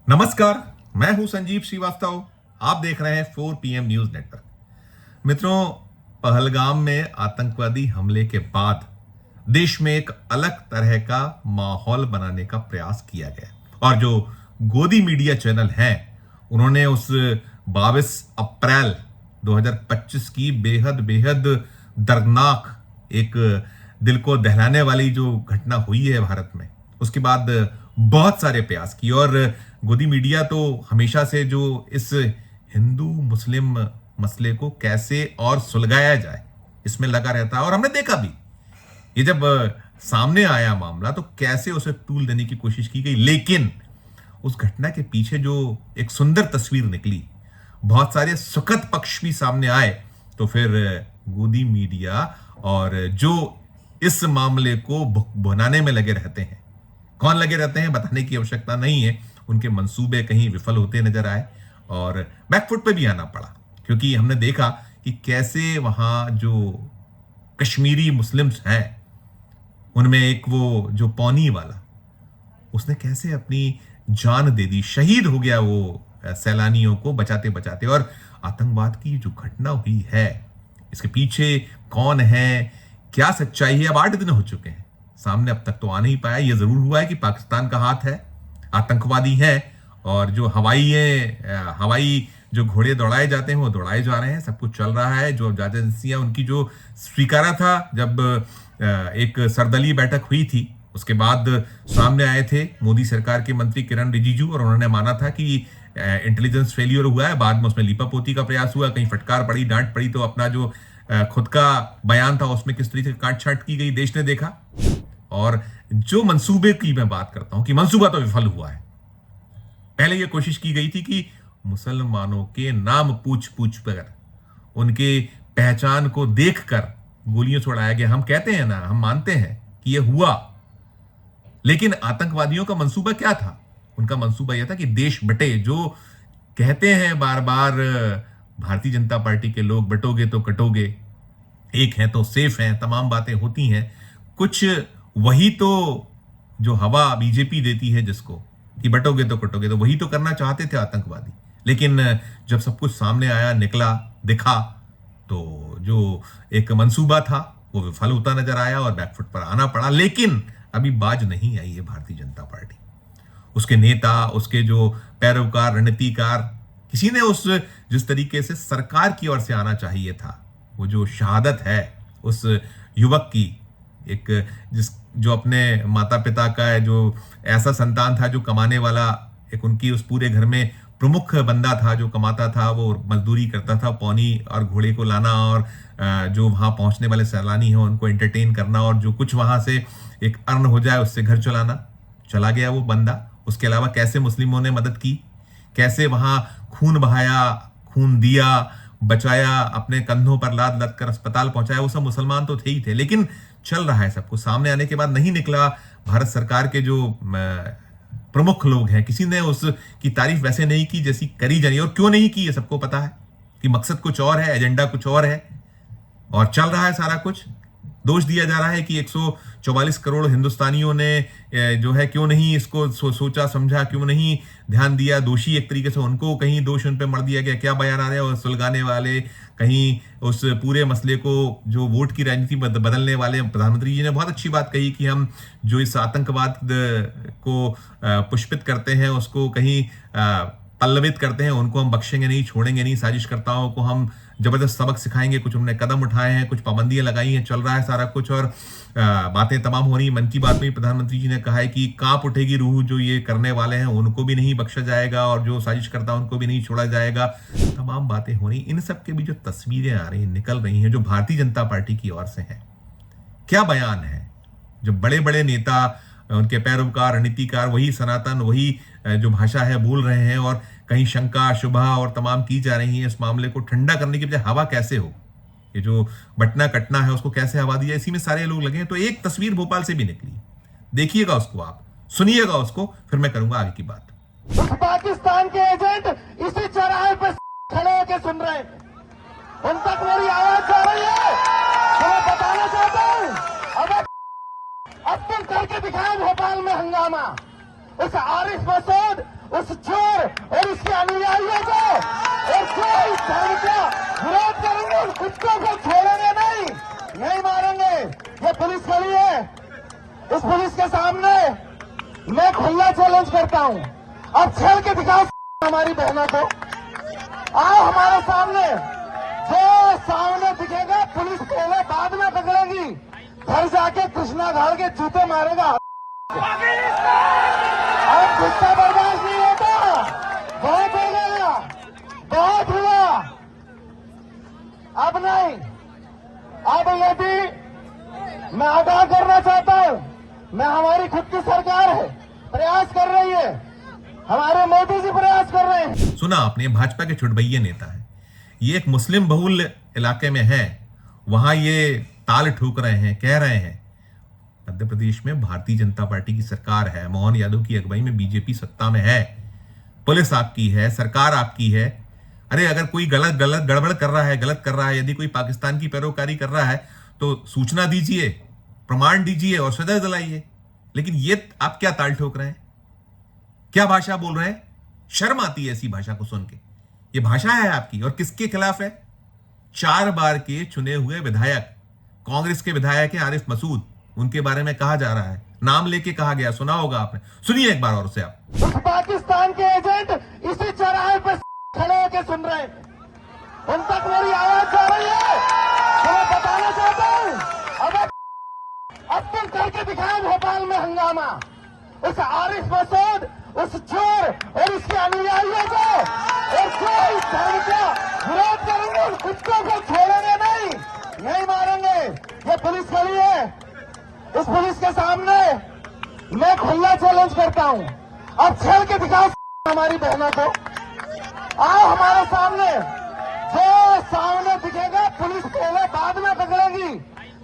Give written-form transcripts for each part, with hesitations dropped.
नमस्कार, मैं हूं संजीव श्रीवास्तव। आप देख रहे हैं 4 PM न्यूज नेटवर्क। मित्रों, पहलगाम में आतंकवादी हमले के बाद देश में एक अलग तरह का माहौल बनाने का प्रयास किया गया और जो गोदी मीडिया चैनल हैं उन्होंने उस 22 अप्रैल 2025 की बेहद बेहद दर्दनाक एक दिल को दहलाने वाली जो घटना हुई है भारत में, उसके बाद बहुत सारे प्रयास किए। और गोदी मीडिया तो हमेशा से जो इस हिंदू मुस्लिम मसले को कैसे और सुलझाया जाए इसमें लगा रहता है। और हमने देखा भी, ये जब सामने आया मामला तो कैसे उसे टूल देने की कोशिश की गई, लेकिन उस घटना के पीछे जो एक सुंदर तस्वीर निकली, बहुत सारे सुखद पक्ष भी सामने आए, तो फिर गोदी मीडिया और जो इस मामले को भुनाने में लगे रहते हैं, कौन लगे रहते हैं बताने की आवश्यकता नहीं है, उनके मंसूबे कहीं विफल होते नजर आए और बैकफुट पे भी आना पड़ा, क्योंकि हमने देखा कि कैसे वहां जो कश्मीरी मुस्लिम्स हैं उनमें एक वो जो पौनी वाला, उसने कैसे अपनी जान दे दी, शहीद हो गया वो सैलानियों को बचाते बचाते। और आतंकवाद की जो घटना हुई है इसके पीछे कौन है, क्या सच्चाई है, अब 8 दिन हो चुके हैं, सामने अब तक तो आ नहीं पाया। यह जरूर हुआ है कि पाकिस्तान का हाथ है, आतंकवादी है, और जो हवाई जो घोड़े दौड़ाए जाते हैं वो दौड़ाए जा रहे हैं, सब कुछ चल रहा है। जो एजेंसियां उनकी जो स्वीकारा था जब एक सर्वदलीय बैठक हुई थी, उसके बाद सामने आए थे मोदी सरकार के मंत्री किरण रिजिजू और उन्होंने माना था कि इंटेलिजेंस फेलियर हुआ है। बाद में उसमें लीपापोती का प्रयास हुआ, कहीं फटकार पड़ी, डांट पड़ी, तो अपना जो खुद का बयान था उसमें किस तरीके से काट छाट की गई देश ने देखा। और जो मंसूबे की मैं बात करता हूं कि मंसूबा तो विफल हुआ है। पहले यह कोशिश की गई थी कि मुसलमानों के नाम पूछ पूछ कर, उनके पहचान को देखकर गोलियां छोड़ाया गया। हम कहते हैं ना, हम मानते हैं कि यह हुआ, लेकिन आतंकवादियों का मंसूबा क्या था? उनका मंसूबा यह था कि देश बटे। जो कहते हैं बार बार भारतीय जनता पार्टी के लोग, बटोगे तो कटोगे, एक है तो सेफ है, तमाम बातें होती हैं, कुछ वही तो जो हवा बीजेपी देती है जिसको कि बटोगे तो कटोगे, तो वही तो करना चाहते थे आतंकवादी। लेकिन जब सब कुछ सामने आया, निकला, दिखा, तो जो एक मंसूबा था वो विफल होता नजर आया और बैकफुट पर आना पड़ा। लेकिन अभी बाज नहीं आई है भारतीय जनता पार्टी, उसके नेता, उसके जो पैरोकार, रणनीतिकार, किसी ने उस जिस तरीके से सरकार की ओर से आना चाहिए था, वो जो शहादत है उस युवक की, एक जो अपने माता पिता का है, जो ऐसा संतान था जो कमाने वाला, एक उनकी उस पूरे घर में प्रमुख बंदा था जो कमाता था, वो मजदूरी करता था, पौनी और घोड़े को लाना और जो वहां पहुंचने वाले सैलानी हैं उनको एंटरटेन करना और जो कुछ वहां से एक अर्न हो जाए उससे घर चलाना। चला गया वो बंदा। उसके अलावा कैसे मुस्लिमों ने मदद की, कैसे वहां खून बहाया, खून दिया, बचाया, अपने कंधों पर लाद लाद कर अस्पताल पहुंचाया, वो सब मुसलमान तो थे ही थे। लेकिन चल रहा है सब कुछ, सामने आने के बाद नहीं निकला। भारत सरकार के जो प्रमुख लोग हैं, किसी ने उसकी तारीफ वैसे नहीं की जैसी करी जानी, और क्यों नहीं की ये सबको पता है कि मकसद कुछ और है, एजेंडा कुछ और है, और चल रहा है सारा कुछ। दोष दिया जा रहा है कि 144 करोड़ हिंदुस्तानियों ने जो है क्यों नहीं इसको सोचा समझा, क्यों नहीं ध्यान दिया। दोषी एक तरीके से उनको कहीं दोष उन पे मर दिया गया। क्या बयान आ रहे हैं सुलगाने वाले, कहीं उस पूरे मसले को जो वोट की राजनीति बदलने वाले। प्रधानमंत्री जी ने बहुत अच्छी बात कही कि हम जो इस आतंकवाद को पुष्पित करते हैं, उसको कहीं पल्लवित करते हैं, उनको हम बख्शेंगे नहीं, छोड़ेंगे नहीं, साजिशकर्ताओं को हम जबरदस्त सबक सिखाएंगे। कुछ उन्होंने कदम उठाए हैं, कुछ पाबंदियां लगाई हैं, चल रहा है सारा कुछ, और बातें तमाम हो रही। मन की बात में प्रधानमंत्री जी ने कहा है कि कांप उठेगी रूह, जो ये करने वाले हैं उनको भी नहीं बख्शा जाएगा और जो साजिश करता है उनको भी नहीं छोड़ा जाएगा। तमाम बातें हो रही। इन सब के भी जो तस्वीरें आ रही, निकल रही हैं, जो भारतीय जनता पार्टी की ओर से हैं, क्या बयान है। जो बड़े बड़े नेता, उनके पैरोकार, रणनीतिकार, वही सनातन, वही जो भाषा है बोल रहे हैं, और कहीं शंका, शुभा और तमाम की जा रही है। इस मामले को ठंडा करने की बजाय हवा कैसे हो, ये जो बटना कटना है उसको कैसे हवा दिया, इसी में सारे लोग लगे हैं। तो एक तस्वीर भोपाल से भी निकली, देखिएगा उसको, आप सुनिएगा उसको, फिर मैं करूंगा आगे की बात। उस पाकिस्तान के एजेंट इसी चौराहे पर खड़े होकर सुन रहे हैं, उन तक मेरी आवाज जा रही है। तो मैं बताना चाहता हूं, अब तुम करके दिखाए भोपाल में हंगामा, उस आरिफ मसूद, उस चोर और उसके अनुयायियों को और जो इस धर्म का विरोध करेंगे उन कुत्तों को छोड़ेंगे नहीं मारेंगे। ये पुलिस खड़ी है, इस पुलिस के सामने मैं खुला चैलेंज करता हूं। अब छेड़ के दिखाओ हमारी बहनों को, आओ हमारे सामने। जो सामने दिखेगा पुलिस पहले बाद में पकड़ेगी, घर जाके कृष्णा घाल के जूते मारेगा। अब गुस्सा बर्दाश्त नहीं होता, बहुत हो गया, बहुत हुआ, अब नहीं। अब यदि मैं आगाह करना चाहता हूं, मैं हमारी खुद की सरकार है, प्रयास कर रही है, हमारे मोदी जी प्रयास कर रहे हैं। सुना आपने, भाजपा के छुटभैये नेता है, ये एक मुस्लिम बहुल इलाके में है, वहां ये ताल ठोक रहे हैं, कह रहे हैं मध्य प्रदेश में भारतीय जनता पार्टी की सरकार है, मोहन यादव की अगुवाई में बीजेपी सत्ता में है, पुलिस आपकी है, सरकार आपकी है। अरे अगर कोई गड़बड़ कर रहा है, गलत कर रहा है, यदि कोई पाकिस्तान की पैरोकारी कर रहा है तो सूचना दीजिए, प्रमाण दीजिए और सजा दिलाइए। लेकिन ये आप क्या ताल ठोक रहे हैं, क्या भाषा बोल रहे हैं? शर्म आती है ऐसी भाषा को सुन के। ये भाषा है आपकी और किसके खिलाफ है? 4 बार के चुने हुए विधायक, कांग्रेस के विधायक है आरिफ मसूद, उनके बारे में कहा जा रहा है, नाम लेके कहा गया, सुना होगा आपने, सुनिए एक बार और से आप। उस पाकिस्तान के एजेंट इसी चौराहे पे खड़े होकर सुन रहे हैं, उन तक मेरी आवाज जा रही है। तो मैं बताना चाहता हूं, अब तुम करके दिखाओ भोपाल में हंगामा। उस आरिफ मसूद, उस चोर और उसके अनुयायियों को और जो इस धर्म का विरोध करेंगे उन कुत्तों को छोड़ेंगे नहीं मारेंगे। ये पुलिस खड़ी है, इस पुलिस के सामने मैं खुला चैलेंज करता हूं। अब छेड़ के दिखाओ हमारी बहनों को, आओ हमारे सामने। जो सामने दिखेगा पुलिस पहले बाद में पकड़ेगी,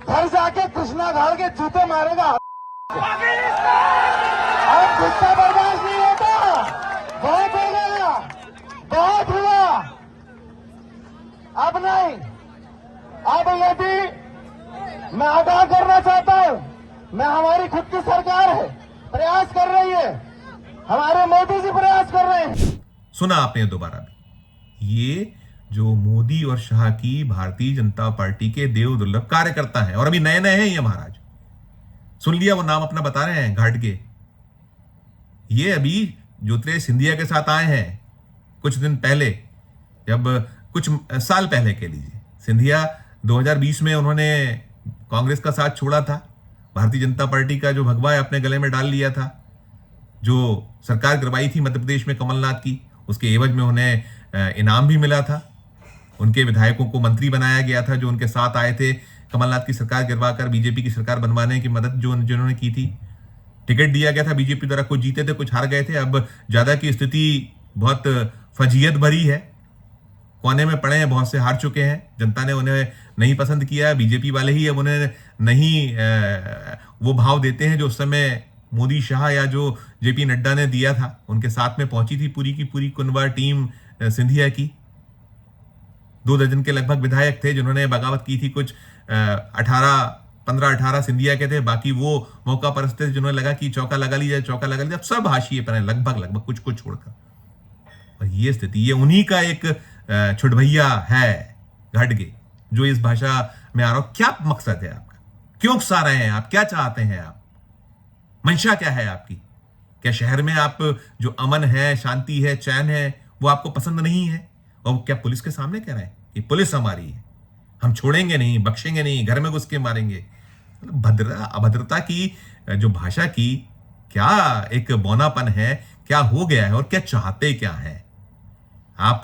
घर जाके कृष्णा घाल के जूते मारेगा। अब गुस्सा बर्दाश्त नहीं होता, बहुत हो गया, बहुत हुआ, अब नहीं। अब यदि मैं आगाह करना चाहता हूं, मैं हमारी खुद की सरकार है, प्रयास कर रही है, हमारे मोदी जी प्रयास कर रहे हैं। सुना आपने दोबारा भी, ये जो मोदी और शाह की भारतीय जनता पार्टी के देव दुर्लभ कार्यकर्ता हैं और अभी नए नए हैं ये महाराज, सुन लिया, वो नाम अपना बता रहे हैं घाट के। ये अभी ज्योतिरादित्य सिंधिया के साथ आए हैं कुछ दिन पहले, जब कुछ साल पहले कह लीजिए, सिंधिया 2020 में उन्होंने कांग्रेस का साथ छोड़ा था, भारतीय जनता पार्टी का जो भगवा है अपने गले में डाल लिया था, जो सरकार करवाई थी मध्य प्रदेश में कमलनाथ की, उसके एवज में उन्हें इनाम भी मिला था। उनके विधायकों को मंत्री बनाया गया था जो उनके साथ आए थे कमलनाथ की सरकार गिरवाकर बीजेपी की सरकार बनवाने की मदद जो जिन्होंने की थी। टिकट दिया गया था बीजेपी द्वारा, कुछ जीते थे कुछ हार गए थे। अब ज्यादा की स्थिति बहुत फजीयत भरी है, कोने में पड़े हैं, बहुत से हार चुके हैं, जनता ने उन्हें नहीं पसंद किया, बीजेपी वाले ही अब उन्हें नहीं वो भाव देते हैं जो उस समय मोदी शाह या जो जेपी नड्डा ने दिया था। उनके साथ में पहुंची थी पूरी की पूरी कुनवा टीम सिंधिया की, 2 दर्जन के लगभग विधायक थे जिन्होंने बगावत की थी, कुछ 15-18 सिंधिया के थे, बाकी वो मौका परस्त थे जिन्होंने लगा कि चौका लगा लीजिए, चौका लगा लीजिए, सब हाशिए पर हैं लगभग कुछ छोड़कर। और ये स्थिति, ये उन्हीं का एक छुटभैया है घाटगे जो इस भाषा में आ रहा हो। क्या मकसद है आपका, क्यों उकसा रहे हैं आप, क्या चाहते हैं आप, मंशा क्या है आपकी? क्या शहर में आप जो अमन है, शांति है, चैन है, वो आपको पसंद नहीं है? और क्या पुलिस के सामने कह रहे हैं कि पुलिस हमारी है, हम छोड़ेंगे नहीं, बख्शेंगे नहीं, घर में घुस के मारेंगे? अभद्रता की जो भाषा की क्या एक बौनापन है, क्या हो गया है और क्या चाहते क्या है आप?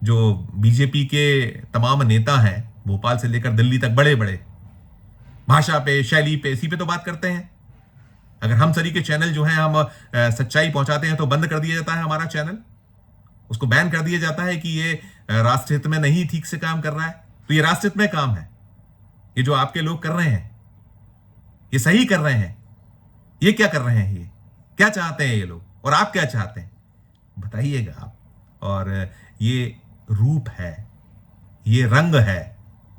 जो बीजेपी के तमाम नेता हैं भोपाल से लेकर दिल्ली तक, बड़े बड़े भाषा पे, शैली पे, इसी पे तो बात करते हैं। अगर हम सरी के चैनल जो हैं हम सच्चाई पहुंचाते हैं तो बंद कर दिया जाता है हमारा चैनल, उसको बैन कर दिया जाता है कि ये राष्ट्र हित में नहीं ठीक से काम कर रहा है। तो ये राष्ट्र हित में काम है, ये जो आपके लोग कर रहे हैं ये सही कर रहे हैं। ये क्या कर रहे हैं, ये क्या चाहते हैं ये लोग, और आप क्या चाहते हैं बताइएगा आप। और ये रूप है, ये रंग है,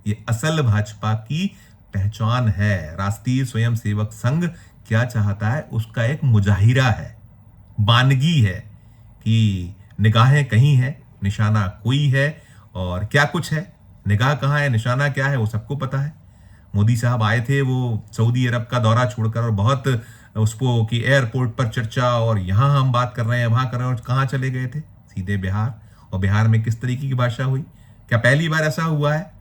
ये असल भाजपा की पहचान है। राष्ट्रीय स्वयंसेवक संघ क्या चाहता है उसका एक मुजाहिरा है। बानगी है कि निगाहें कहीं है, निशाना कोई है, और क्या कुछ है, निगाह कहाँ है, निशाना क्या है, वो सबको पता है। मोदी साहब आए थे वो सऊदी अरब का दौरा छोड़कर, और बहुत उसको कि एयरपोर्ट पर चर्चा, और यहाँ हम बात कर रहे हैं, वहां कर रहे हैं, और कहाँ चले गए थे? सीधे बिहार। और बिहार में किस तरीके की भाषा हुई? क्या पहली बार ऐसा हुआ है?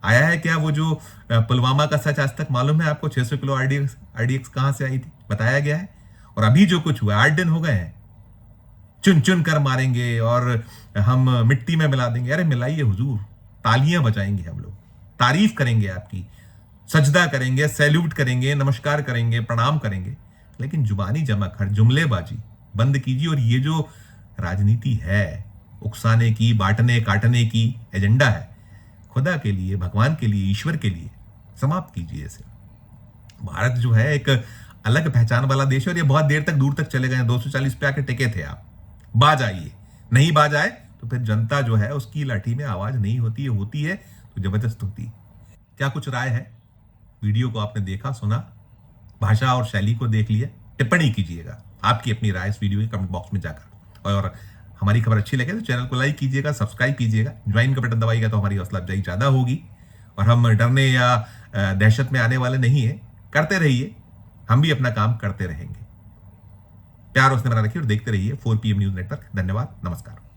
आया है क्या वो जो पुलवामा का सच आज तक मालूम है आपको? 600 किलो आरडीएक्स कहां से आई थी, बताया गया है। और अभी जो कुछ हुआ, 8 दिन हो गए हैं, चुन चुन कर मारेंगे और हम मिट्टी में मिला देंगे। अरे मिलाइए हुजूर, तालियां बजाएंगे हम लोग, तारीफ करेंगे आपकी, सजदा करेंगे, सैल्यूट करेंगे, नमस्कार करेंगे, प्रणाम करेंगे, लेकिन जुबानी जमा खर्च, जुमलेबाजी बंद कीजिए। और ये जो राजनीति है, उकसाने की, बांटने काटने की एजेंडा है, खुदा के लिए, भगवान के लिए, ईश्वर के लिए समाप्त कीजिए इसे। भारत जो है एक अलग पहचान वाला देश है, और ये बहुत देर तक, दूर तक चले गए। 240 पे आके टिके थे आप। बाज आइए, नहीं बाज आए तो फिर जनता जो है उसकी लाठी में आवाज नहीं होती है, होती है तो जबरदस्त होती है। क्या कुछ राय है? वीडियो को आपने देखा, सुना, भाषा और शैली को देख लिया, टिप्पणी कीजिएगा आपकी अपनी राय इस वीडियो के कमेंट बॉक्स में जाकर। और हमारी खबर अच्छी लगे तो चैनल को लाइक कीजिएगा, सब्सक्राइब कीजिएगा, ज्वाइन का बटन दबाइएगा तो हमारी हौसला अफजाई ज्यादा होगी। और हम डरने या दहशत में आने वाले नहीं है। करते रहिए, हम भी अपना काम करते रहेंगे। प्यार उसने बना रखिए और देखते रहिए 4 PM न्यूज नेटवर्क। धन्यवाद, नमस्कार।